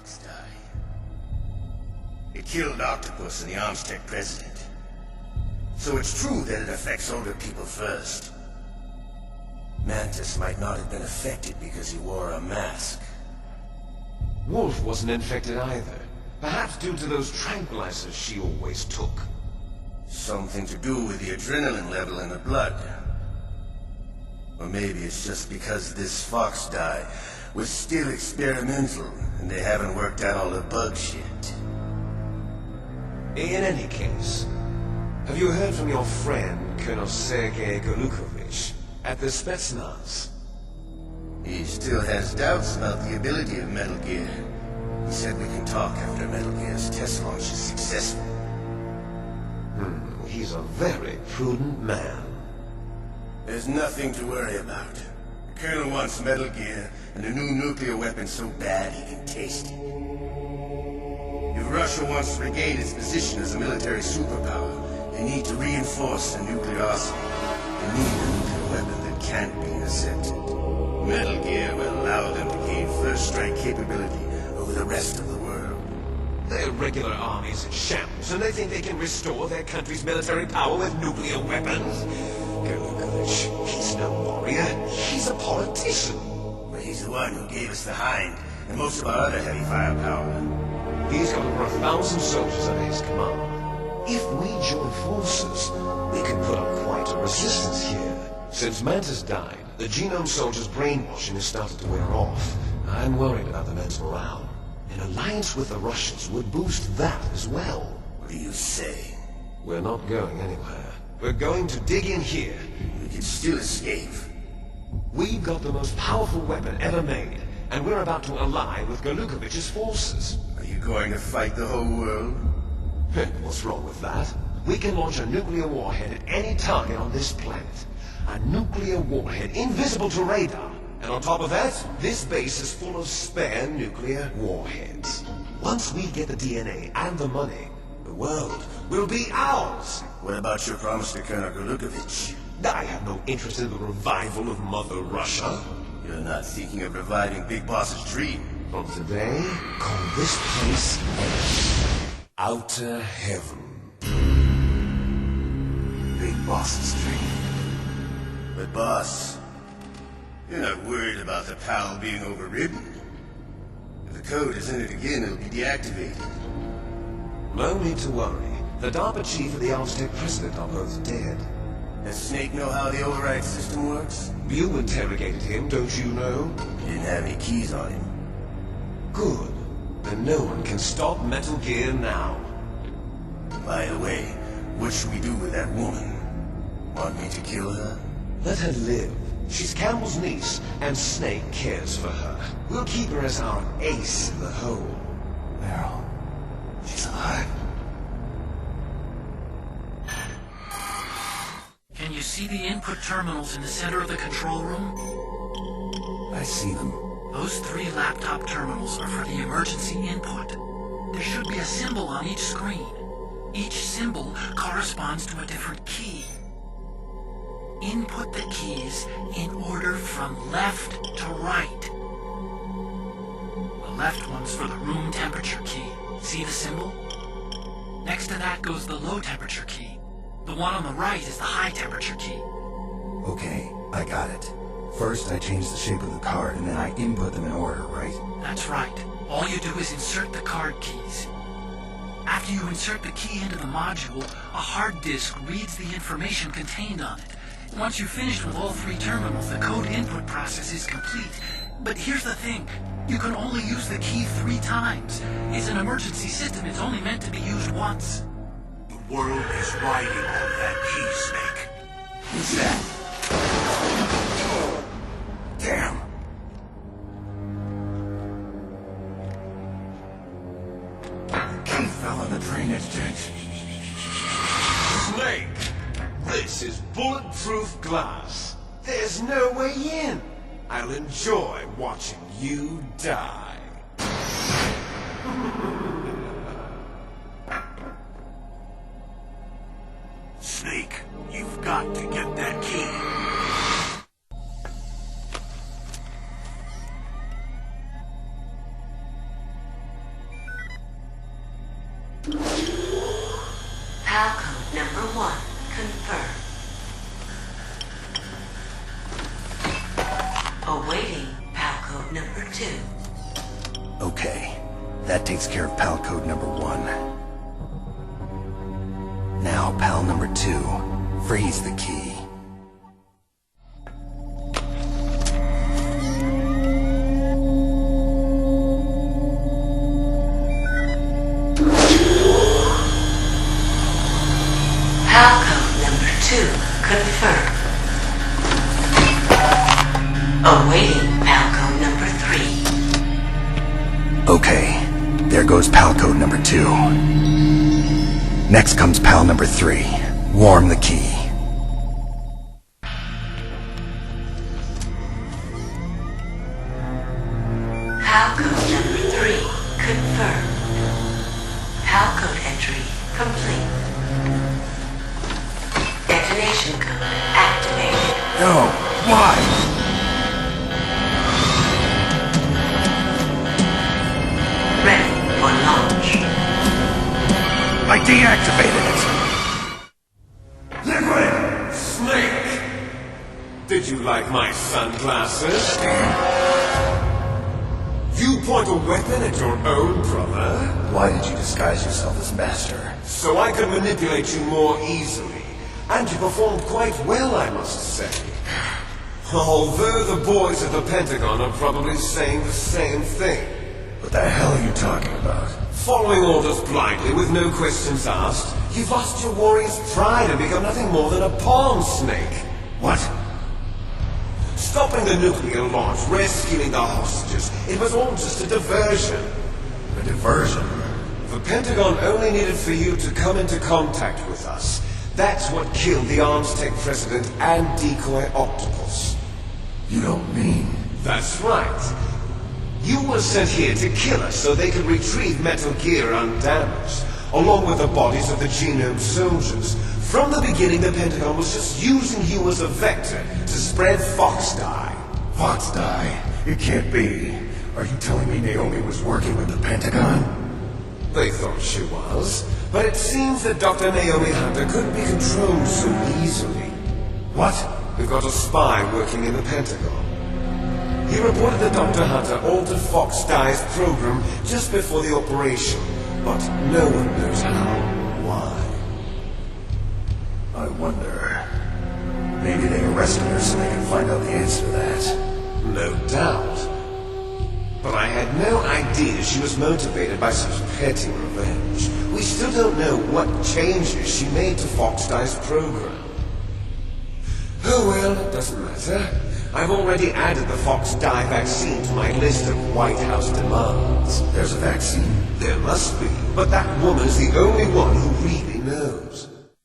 FoxDie. It killed Octopus and the Armstech president. So it's true that it affects older people first. Mantis might not have been affected because he wore a mask. Wolf wasn't infected either. Perhaps due to those tranquilizers she always took. Something to do with the adrenaline level in the blood. Or maybe it's just because this FoxDie was still experimental and they haven't worked out all the bug shit. In any case, have you heard from your friend, Colonel Sergei Golukovich, at the Spetsnaz? He still has doubts about the ability of Metal Gear. He said we can talk after Metal Gear's test launch is successful. He's a very prudent man. There's nothing to worry about. The Colonel wants Metal Gear and a new nuclear weapon so bad he can taste it. If Russia wants to regain its position as a military superpower, they need to reinforce the nuclear arsenal. They need a nuclear weapon that can't be intercepted. Metal Gear will allow them to gain first strike capability over the rest of the world. Their regular army's in shambles, and they think they can restore their country's military power with nuclear weapons? Golukovich, he's no warrior. He's a politician. But he's the one who gave us the Hind and most of our other heavy firepower. He's got over 1,000 soldiers under his command. If we join forces, we can put up quite a resistance here. Since Mantis died, the Genome Soldiers' brainwashing has started to wear off. I'm worried about the men's morale. An alliance with the Russians would boost that as well. What do you say? We're not going anywhere. We're going to dig in here. We can still escape. We've got the most powerful weapon ever made, and we're about to ally with Golukovich's forces. Are you going to fight the whole world? What's wrong with that? We can launch a nuclear warhead at any target on this planet. A nuclear warhead invisible to radar. And on top of that, this base is full of spare nuclear warheads. Once we get the DNA and the money, the world will be ours. What about your promise to Colonel Golukovich? I have no interest in the revival of Mother Russia. You're not thinking of reviving Big Boss's dream. From today, call this place Outer Heaven. Big Boss's dream. But boss, you're not worried about the PAL being overridden. If the code is in it again, it'll be deactivated. No need to worry. The DARPA chief and the Armstech president are both dead. Does Snake know how the override system works? You interrogated him, don't you know? He didn't have any keys on him. Good. Then no one can stop Metal Gear now. By the way, what should we do with that woman? Want me to kill her? Let her live. She's Campbell's niece, and Snake cares for her. We'll keep her as our ace in the hole. Meryl, she's alive. Can you see the input terminals in the center of the control room? I see them. Those 3 laptop terminals are for the emergency input. There should be a symbol on each screen. Each symbol corresponds to a different key. Input the keys in order from left to right. The left one's for the room temperature key. See the symbol? Next to that goes the low temperature key. The one on the right is the high temperature key. Okay, I got it. First, I change the shape of the card, and then I input them in order, right? That's right. All you do is insert the card keys. After you insert the key into the module, a hard disk reads the information contained on it. Once you've finished with all 3 terminals, the code input process is complete. But here's the thing. You can only use the key 3 times. It's an emergency system. It's only meant to be used once. The world is riding on that key, Snake. Who's that? Damn. The key fell in the drainage ditch. Snake! This is bulletproof glass. There's no way in. I'll enjoy watching you die. Snake, you've got to get that key. confirmed. Awaiting PAL code number 2. Okay, that takes care of PAL code number 1. Now, PAL number 2, freeze the key. PAL code number 2 confirmed. Awaiting PAL code number 3. Okay, there goes PAL code number 2. Next comes PAL number 3. Warm the key. PAL code number 3 confirmed. PAL code entry complete. Detonation code activated. No, why? Ready for launch. I deactivated it. Liquid! Snake! Did you like my sunglasses? You point a weapon at your own brother? Why did you disguise yourself as Master? So I could manipulate you more easily. And you performed quite well, I must say. Although the boys at the Pentagon are probably saying the same thing. What the hell are you talking about? Following orders blindly with no questions asked, you've lost your warrior's pride and become nothing more than a pawn, Snake. What? Stopping the nuclear launch, rescuing the hostages, it was all just a diversion. A diversion? The Pentagon only needed for you to come into contact with us. That's what killed the Arms Tech president and decoy Octopus. You don't mean... That's right. You were sent here to kill us so they could retrieve Metal Gear undamaged, along with the bodies of the Genome soldiers. From the beginning, the Pentagon was just using you as a vector to spread FoxDie. FoxDie? It can't be. Are you telling me Naomi was working with the Pentagon? They thought she was, but it seems that Dr. Naomi Hunter couldn't be controlled so easily. What? We've got a spy working in the Pentagon. He reported that Dr. Hunter altered FoxDie's program just before the operation, but no one knows how. Why? I wonder... Maybe they arrested her so they can find out the answer to that. No doubt. But I had no idea she was motivated by such petty revenge. We still don't know what changes she made to FoxDie's program. Oh well, it doesn't matter. I've already added the FoxDie vaccine to my list of White House demands. There's a vaccine? There must be, but that woman is the only one who really knows.